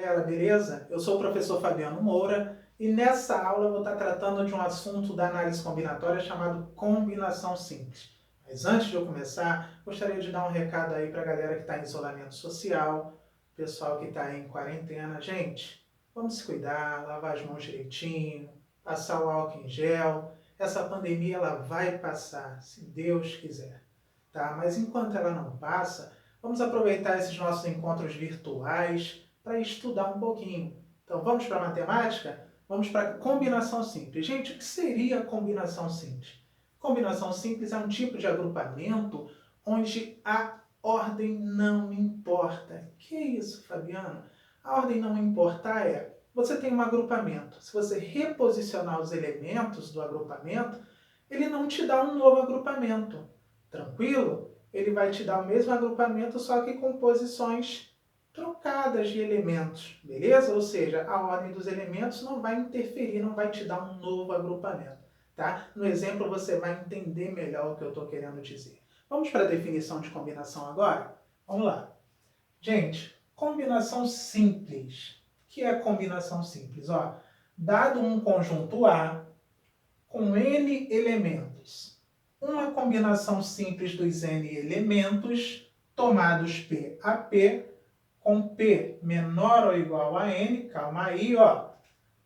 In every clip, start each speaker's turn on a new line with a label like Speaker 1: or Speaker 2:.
Speaker 1: galera, beleza? Eu sou o professor Fabiano Moura e nessa aula eu vou estar tratando de um assunto da análise combinatória chamado combinação simples. Mas antes de eu começar, gostaria de dar um recado aí para a galera que está em isolamento social, pessoal que está em quarentena. Gente, vamos se cuidar, lavar as mãos direitinho, passar o álcool em gel. Essa pandemia ela vai passar, se Deus quiser, tá? Mas enquanto ela não passa, vamos aproveitar esses nossos encontros virtuais para estudar um pouquinho. Então vamos para a matemática? Vamos para a combinação simples. Gente, o que seria a combinação simples? Combinação simples é um tipo de agrupamento onde a ordem não importa. Que isso, Fabiano? A ordem não importar é, você tem um agrupamento. Se você reposicionar os elementos do agrupamento, ele não te dá um novo agrupamento. Tranquilo? Ele vai te dar o mesmo agrupamento, só que com posições trocadas de elementos, beleza? Ou seja, a ordem dos elementos não vai interferir, não vai te dar um novo agrupamento, tá? No exemplo você vai entender melhor o que eu estou querendo dizer. Vamos para a definição de combinação agora? Vamos lá. Gente, combinação simples. O que é combinação simples? Ó, dado um conjunto A com N elementos, uma combinação simples dos N elementos, tomados P a P, com P menor ou igual a N, calma aí, ó.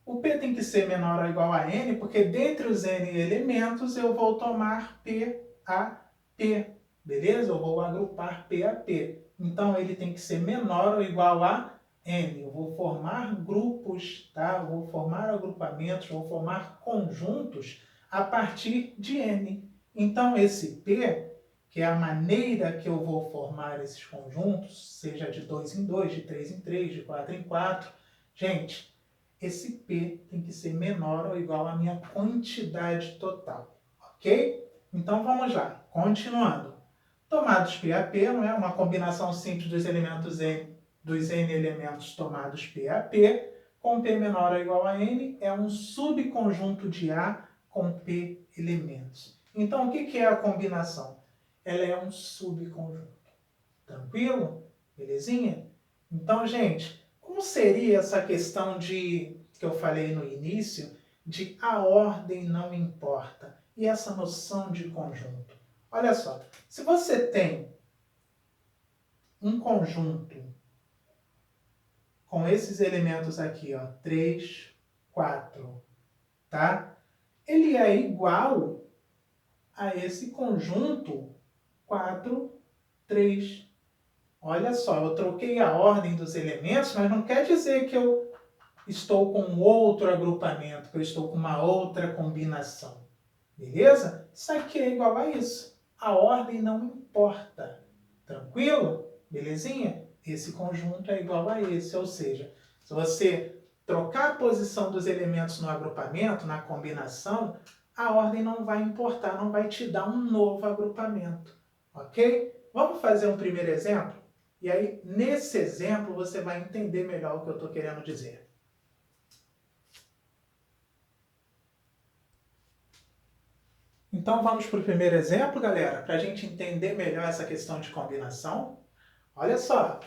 Speaker 1: O P tem que ser menor ou igual a N, porque dentre os N elementos eu vou tomar P a P, beleza? Eu vou agrupar P a P. Então ele tem que ser menor ou igual a N. Eu vou formar grupos, tá? Eu vou formar agrupamentos, vou formar conjuntos a partir de N. Então esse P, que é a maneira que eu vou formar esses conjuntos, seja de 2 em 2, de 3 em 3, de 4 em 4, gente, esse P tem que ser menor ou igual à minha quantidade total, ok? Então vamos lá, continuando. Tomados P a P, não é? Uma combinação simples dos elementos N, dos N elementos tomados P a P, com P menor ou igual a N, é um subconjunto de A com P elementos. Então o que é a combinação? Ela é um subconjunto. Tranquilo? Belezinha? Então, gente, como seria essa questão de que eu falei no início, de a ordem não importa, e essa noção de conjunto? Olha só, se você tem um conjunto com esses elementos aqui, ó, 3, 4, tá? Ele é igual a esse conjunto 4, 3. Olha só, eu troquei a ordem dos elementos, mas não quer dizer que eu estou com outro agrupamento, que eu estou com uma outra combinação. Beleza? Isso aqui é igual a isso. A ordem não importa. Tranquilo? Belezinha? Esse conjunto é igual a esse, ou seja, se você trocar a posição dos elementos no agrupamento, na combinação, a ordem não vai importar, não vai te dar um novo agrupamento. Ok? Vamos fazer um primeiro exemplo? E aí, nesse exemplo, você vai entender melhor o que eu estou querendo dizer. Então, vamos para o primeiro exemplo, galera, para a gente entender melhor essa questão de combinação. Olha só.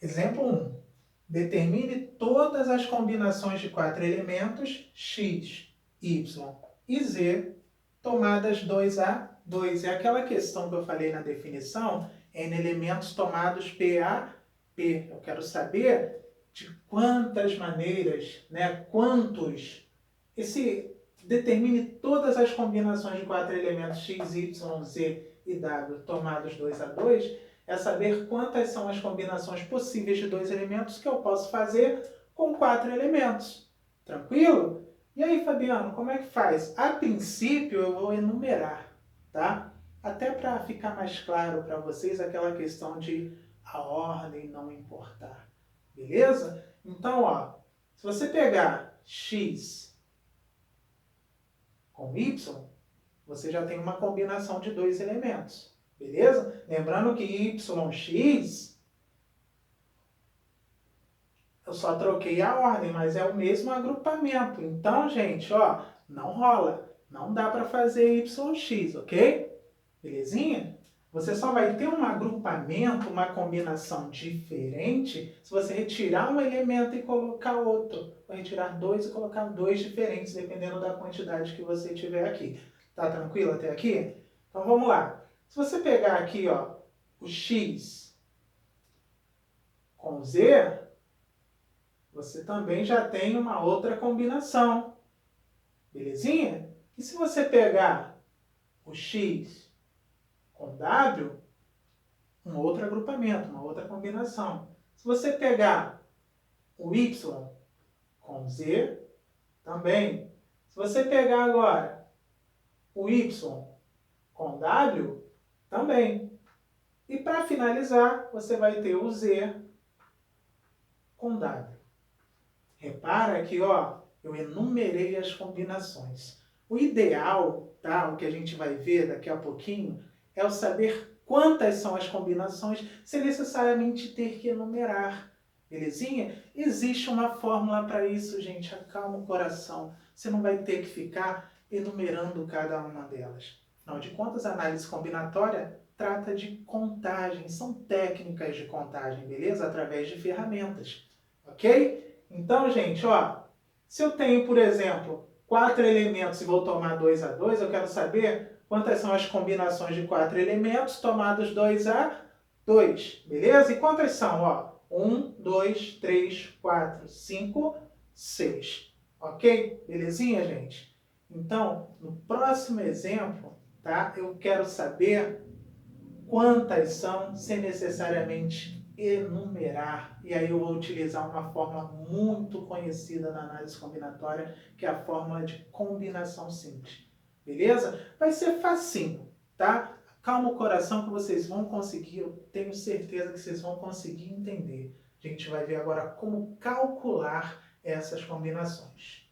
Speaker 1: Exemplo 1. Determine todas as combinações de 4 elementos x, y e z tomadas 2 a 2. É aquela questão que eu falei na definição, N elementos tomados P a P. Eu quero saber de quantas maneiras, né, quantos. Determine todas as combinações de 4 elementos x, y, z e w tomados 2 a 2, é saber quantas são as combinações possíveis de 2 elementos que eu posso fazer com 4 elementos. Tranquilo? E aí, Fabiano, como é que faz? A princípio, eu vou enumerar, tá? Até para ficar mais claro para vocês aquela questão de a ordem não importar. Beleza? Então, ó, se você pegar x com y, você já tem uma combinação de 2 elementos. Beleza? Lembrando que yx, eu só troquei a ordem, mas é o mesmo agrupamento. Então, gente, ó, não rola. Não dá para fazer yx, ok? Belezinha? Você só vai ter um agrupamento, uma combinação diferente, se você retirar um elemento e colocar outro. Vai retirar dois e colocar dois diferentes, dependendo da quantidade que você tiver aqui. Tá tranquilo até aqui? Então vamos lá. Se você pegar aqui, ó, o x com z, você também já tem uma outra combinação. Belezinha? E se você pegar o x com w, um outro agrupamento, uma outra combinação. Se você pegar o y com z, também. Se você pegar agora o y com w, também. E para finalizar, você vai ter o z com w. Repara que, ó, eu enumerei as combinações. O ideal, tá, o que a gente vai ver daqui a pouquinho, é o saber quantas são as combinações sem necessariamente ter que enumerar. Belezinha? Existe uma fórmula para isso, gente. Acalma o coração. Você não vai ter que ficar enumerando cada uma delas. Afinal de contas, a análise combinatória trata de contagem. São técnicas de contagem, beleza? Através de ferramentas. Ok? Então, gente, ó, se eu tenho, por exemplo, 4 elementos e vou tomar 2 a 2, eu quero saber quantas são as combinações de 4 elementos tomados 2 a 2, beleza? E quantas são? Ó, 1, 2, 3, 4, 5, 6. Ok? Belezinha, gente? Então, no próximo exemplo, tá? Eu quero saber quantas são, sem necessariamente enumerar. E aí eu vou utilizar uma fórmula muito conhecida na análise combinatória, que é a fórmula de combinação simples. Beleza? Vai ser facinho, tá? Calma o coração que vocês vão conseguir, eu tenho certeza que vocês vão conseguir entender. A gente vai ver agora como calcular essas combinações.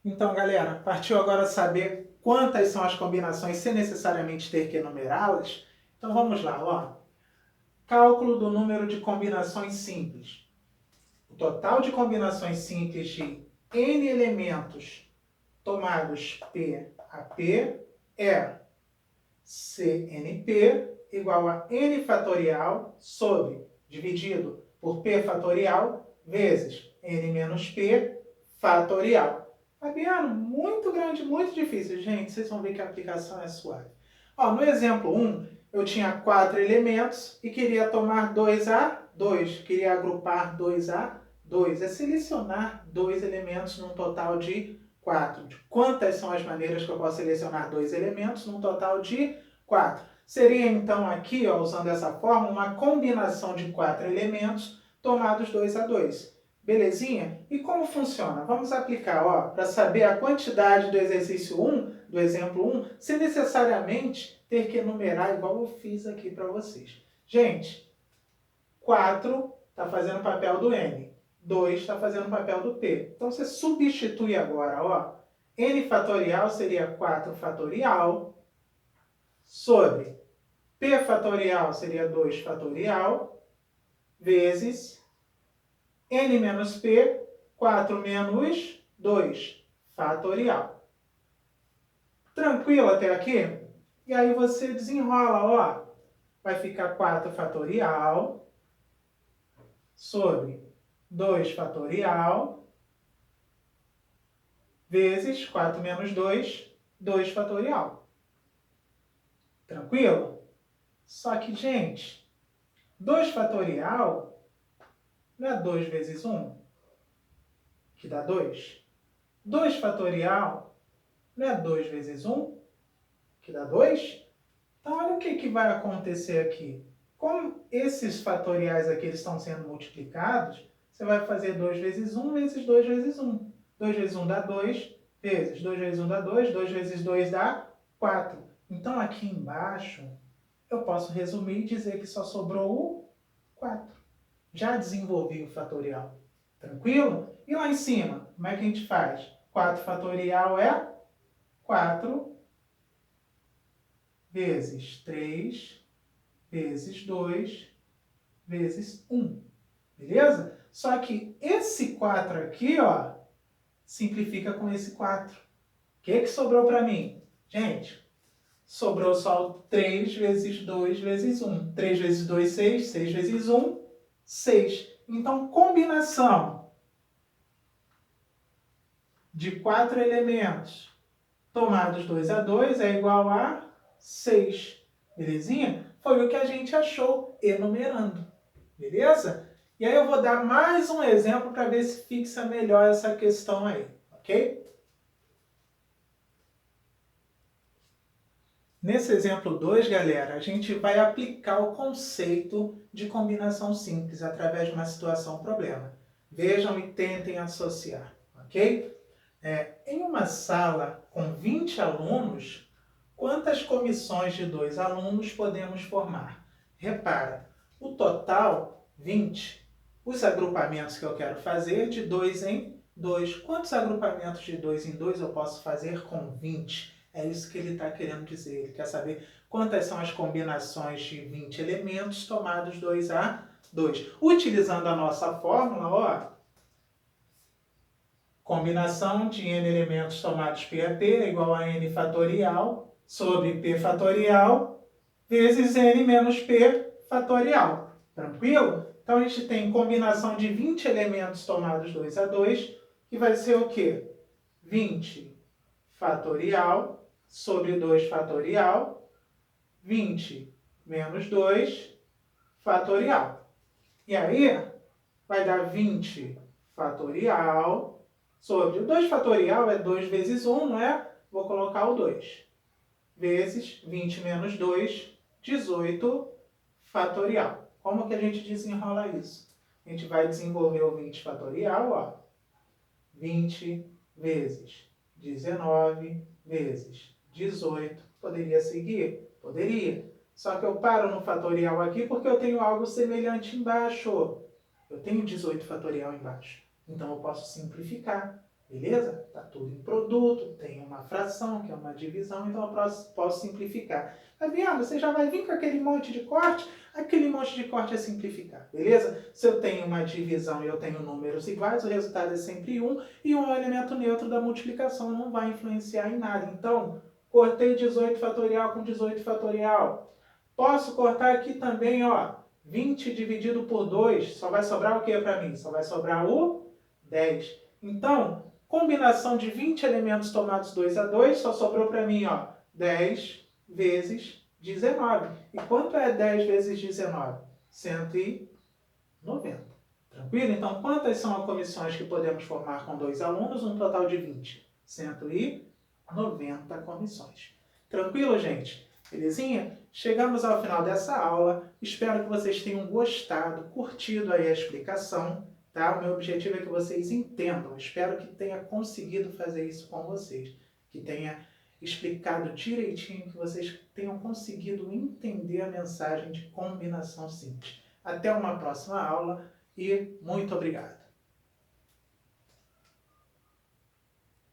Speaker 1: Então, galera, partiu agora saber quantas são as combinações sem necessariamente ter que enumerá-las? Então vamos lá, ó. Cálculo do número de combinações simples. O total de combinações simples de n elementos tomados P a P é CNP igual a n fatorial sobre, dividido por P fatorial, vezes n menos P fatorial. Fabiano, muito grande, muito difícil. Gente, vocês vão ver que a aplicação é suave. Ó, no exemplo 1, eu tinha 4 elementos e queria tomar 2 a 2. Queria agrupar 2 a 2. É selecionar 2 elementos num total de 4. Quantas são as maneiras que eu posso selecionar 2 elementos num total de 4? Seria então aqui, ó, usando essa fórmula, uma combinação de 4 elementos tomados 2 a 2. Belezinha? E como funciona? Vamos aplicar, ó, para saber a quantidade do exercício 1, do exemplo 1, sem necessariamente ter que enumerar igual eu fiz aqui para vocês. Gente, 4 está fazendo o papel do N, 2 está fazendo o papel do P. Então você substitui agora, ó, N fatorial seria 4 fatorial, sobre P fatorial seria 2 fatorial, vezes n menos p, 4 menos 2, fatorial. Tranquilo até aqui? E aí você desenrola, ó. Vai ficar 4 fatorial sobre 2 fatorial vezes 4 menos 2, 2 fatorial. Tranquilo? Só que, gente, 2 fatorial não é 2 vezes 1, que dá 2? 2 fatorial não é 2 vezes 1, que dá 2? Então, olha o que vai acontecer aqui. Como esses fatoriais aqui eles estão sendo multiplicados, você vai fazer 2 vezes 1 vezes 2 vezes 1. 2 vezes 1 dá 2, vezes 2 vezes 1 dá 2, 2 vezes 2 dá 4. Então, aqui embaixo, eu posso resumir e dizer que só sobrou o 4. Já desenvolvi o fatorial. Tranquilo? E lá em cima, como é que a gente faz? 4 fatorial é 4 vezes 3 vezes 2 vezes 1. Beleza? Só que esse 4 aqui, ó, simplifica com esse 4. que sobrou para mim? Gente, sobrou só o 3 vezes 2 vezes 1. 3 vezes 2, 6. 6 vezes 1, 6. Então, combinação de 4 elementos tomados 2 a 2 é igual a 6. Belezinha? Foi o que a gente achou enumerando. Beleza? E aí eu vou dar mais um exemplo para ver se fixa melhor essa questão aí. Ok? Nesse exemplo 2, galera, a gente vai aplicar o conceito de combinação simples através de uma situação-problema. Vejam e tentem associar, ok? Em uma sala com 20 alunos, quantas comissões de 2 alunos podemos formar? Repara, o total, 20. Os agrupamentos que eu quero fazer, de 2 em 2. Quantos agrupamentos de 2 em 2 eu posso fazer com 20? É isso que ele está querendo dizer. Ele quer saber quantas são as combinações de 20 elementos tomados 2 a 2. Utilizando a nossa fórmula, ó, combinação de n elementos tomados P a P é igual a n fatorial sobre P fatorial vezes n menos P fatorial. Tranquilo? Então, a gente tem combinação de 20 elementos tomados 2 a 2, que vai ser o quê? 20 fatorial sobre 2 fatorial, 20 menos 2 fatorial. E aí, vai dar 20 fatorial sobre o 2 fatorial é 2 vezes 1, não é? Vou colocar o 2. Vezes 20 menos 2, 18 fatorial. Como que a gente desenrola isso? A gente vai desenvolver o 20 fatorial, ó. 20 vezes 19 vezes 18. Poderia seguir? Poderia. Só que eu paro no fatorial aqui porque eu tenho algo semelhante embaixo. Eu tenho 18 fatorial embaixo. Então, eu posso simplificar. Beleza? Está tudo em produto, tem uma fração, que é uma divisão, então eu posso simplificar. Tá vendo? Você já vai vir com aquele monte de corte, aquele monte de corte é simplificar, beleza? Se eu tenho uma divisão e eu tenho números iguais, o resultado é sempre 1, e um elemento neutro da multiplicação não vai influenciar em nada. Então, cortei 18 fatorial com 18 fatorial. Posso cortar aqui também, ó, 20 dividido por 2, só vai sobrar o que para mim? Só vai sobrar o 10. Então, combinação de 20 elementos tomados 2 a 2, só sobrou para mim, ó, 10 vezes 19. E quanto é 10 vezes 19? 190. Tranquilo? Então, quantas são as comissões que podemos formar com 2 alunos? Um total de 20. 190 comissões. Tranquilo, gente? Belezinha? Chegamos ao final dessa aula. Espero que vocês tenham gostado, curtido aí a explicação. Tá? O meu objetivo é que vocês entendam. Espero que tenha conseguido fazer isso com vocês. Que tenha explicado direitinho, que vocês tenham conseguido entender a mensagem de combinação simples. Até uma próxima aula e muito obrigado.